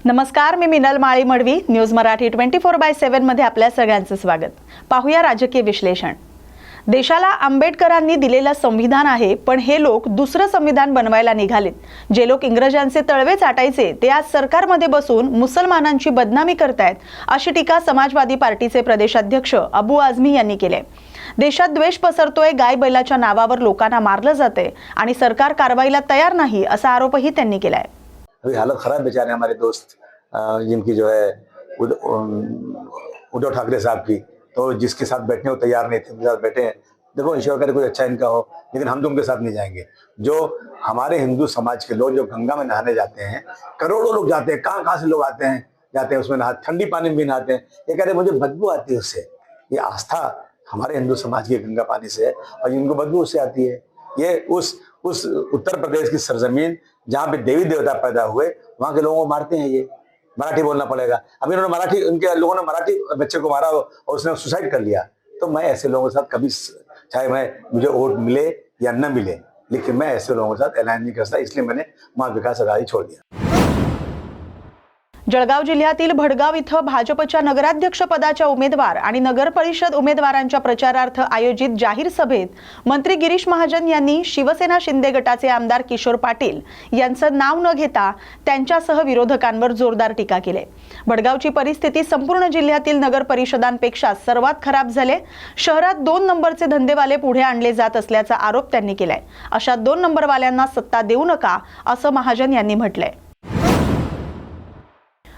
नमस्कार, मी मिनल माळी मडवी. न्यूज मराठी 24/7 मध्ये आपल्या सगळ्यांचं स्वागत. पाहूया राजकीय विश्लेषण. देशाला आंबेडकरांनी दिलेलं संविधान आहे, पण हे लोक दुसरं संविधान बनवायला निघालेत. जे लोक इंग्रजांचे तळवे चाटायचे ते आज सरकारमध्ये बसून मुसलमानांची बदनामी करतायत, अशी टीका समाजवादी पार्टीचे प्रदेशाध्यक्ष अबू आझमी यांनी केली. देशात द्वेष पसरतोय, गाय बैलाच्या नावावर लोकांना मारलं जातंय आणि सरकार कारवाईला तयार नाही, असा आरोपही त्यांनी केलाय. अभी हालत खराब बेचारे हमारे दोस्त जिनकी जो है उद्धव ठाकरे साहब की, तो जिसके साथ बैठने को तैयार नहीं थे उनके साथ बैठे हैं. देखो, ईश्वर करे कुछ अच्छा इनका हो, लेकिन हम तो उनके साथ नहीं जाएंगे. जो हमारे हिंदू समाज के लोग जो गंगा में नहाने जाते हैं, करोड़ों लोग जाते हैं, कहाँ कहाँ से लोग आते हैं उसमें नहा, ठंडी पानी में भी नहाते हैं. ये कह रहे मुझे बदबू आती है उससे. ये आस्था हमारे हिंदू समाज की गंगा पानी से है और जिनको बदबू उससे आती है. ये उस उत्तर प्रदेश की सरजमीन जहाँ पे देवी देवता पैदा हुए, वहां के लोगों को मारते हैं. ये मराठी बोलना पड़ेगा. अभी उन्होंने मराठी, उनके लोगों ने मराठी बच्चे को मारा और उसने सुसाइड कर लिया. तो मैं ऐसे लोगों के साथ कभी, चाहे मुझे वोट मिले या न मिले, लेकिन मैं ऐसे लोगों के साथ अलायंस नहीं करता. इसलिए मैंने महाविकास आघाड़ी छोड़ दिया. जळगाव जिल्ह्यातील भडगाव इथं भाजपच्या नगराध्यक्ष पदाच्या उमेदवार आणि नगर परिषद उमेदवारांच्या प्रचारार्थ आयोजित जाहीर सभेत मंत्री गिरीश महाजन यांनी शिवसेना शिंदे गटाचे आमदार किशोर पाटील यांचं नाव न घेता त्यांच्यासह विरोधकांवर जोरदार टीका केली. भडगावची परिस्थिती संपूर्ण जिल्ह्यातील नगर परिषदांपेक्षा सर्वात खराब झाले. शहरात 2 नंबरचे धंदेवाले पुढे आणले जात असल्याचा आरोप त्यांनी केलाय. अशा 2 नंबरवाल्यांना सत्ता देऊ नका, असं महाजन यांनी म्हटलंय.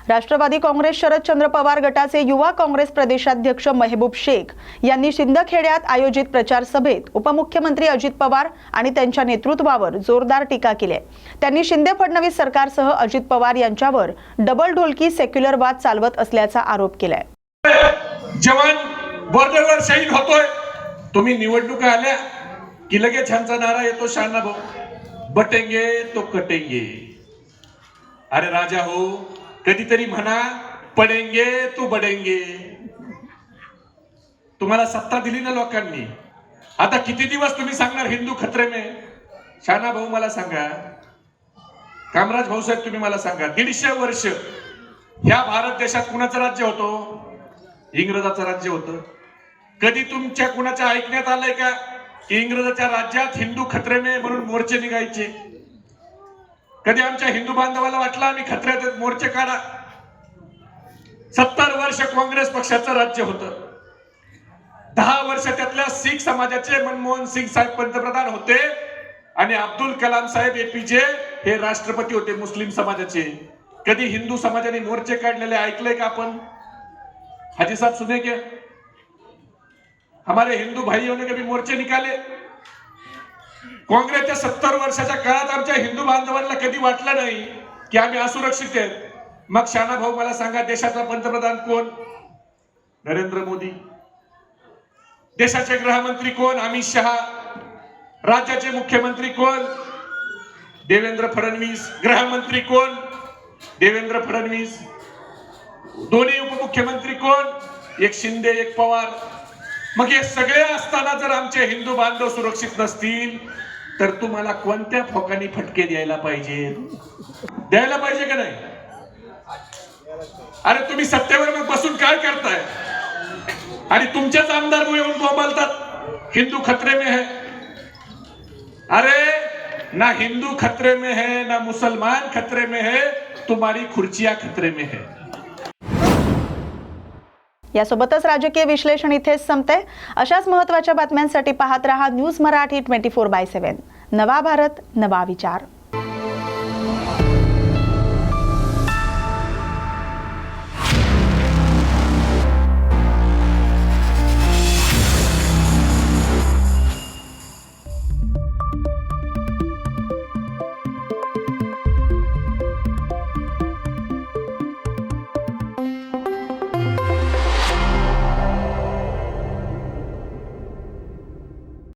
राष्ट्रवादी काँग्रेस शरदचंद्र पवार गटाचे युवा काँग्रेस प्रदेशाध्यक्ष महबूब शेख यांनी शिंदखेड्यात आयोजित प्रचार सभेत उपमुख्यमंत्री अजित पवार आणि त्यांच्या नेतृत्वावर जोरदार टीका केली. त्यांनी शिंदे फडणवीस सरकारसह अजित पवार यांच्यावर डबल ढोलकी सेक्युलर वाद चालवत असल्याचा आरोप केलाय. जवान बॉर्डरवर शहीद होतोय. तुम्ही निवडणुका आल्या की लगेच ह्यांचा नारा येतो, शाना भाऊ, बटेंगे तो कटेंगे. अरे राजा हो, कधीतरी म्हणा पडेंगे तो बडेंगे. तुम्हाला सत्ता दिली ना लोकांनी, आता किती दिवस तुम्ही सांगणार हिंदू खतरे में? शाना भाऊ मला सांगा, कामराज भाऊ साहेब तुम्ही मला सांगा, 150 वर्ष ह्या भारत देशात कुणाचं राज्य होतं? इंग्रजाचं राज्य होतं. कधी तुमच्या कुणाच्या ऐकण्यात आलंय का की इंग्रजाच्या राज्यात हिंदू खतरे में म्हणून मोर्चे निघायचे? कधी आमच्या हिंदू बांधवाला वाटलं आम्ही खतऱ्यात मोर्चे काढा? 70 वर्ष काँग्रेस पक्षाचं राज्य होतं. 10 वर्ष त्यातल्या शीख समाजाचे मनमोहन सिंग साहेब पंतप्रधान होते आणि अब्दुल कलाम साहेब एपीजे हे राष्ट्रपती होते मुस्लिम समाजाचे. कधी हिंदू समाजाने मोर्चे काढलेले ऐकले का आपण? हाजी साहब सुने क्या हमारे हिंदू भाइयों ने कभी मोर्चे निकाले? काँग्रेसच्या 70 वर्षाच्या काळात आमच्या हिंदू बांधवांना कधी वाटलं नाही की आम्ही असुरक्षित आहेत. मग शाना भाऊ मला सांगा, देशाचा पंतप्रधान कोण? नरेंद्र मोदी. देशाचे गृहमंत्री कोण? अमित शहा. राज्याचे मुख्यमंत्री कोण? देवेंद्र फडणवीस. गृहमंत्री कोण? देवेंद्र फडणवीस. दोन्ही उपमुख्यमंत्री कोण? एक शिंदे, एक पवार. मग हे सगळे असताना जर आमचे हिंदू बांधव सुरक्षित नसतील तर तुम्हाला कोणत्या फोकानी फटके द्यायला पाहिजे का नाही? अरे तुम्ही सत्तेवर मग बसून काय करताय? आणि तुमच्याच आमदार येऊन बोलतात हिंदू खतरे में है. अरे ना हिंदू खतरे में है, ना मुसलमान खतरे में है, तुम्हारी खुर्चियां खतरे में है. यासोबतच राजकीय विश्लेषण इथेच संपते. अशाच महत्त्वाच्या बातम्यांसाठी पाहत रहा न्यूज मराठी 24/7. नवा भारत, नवा विचार.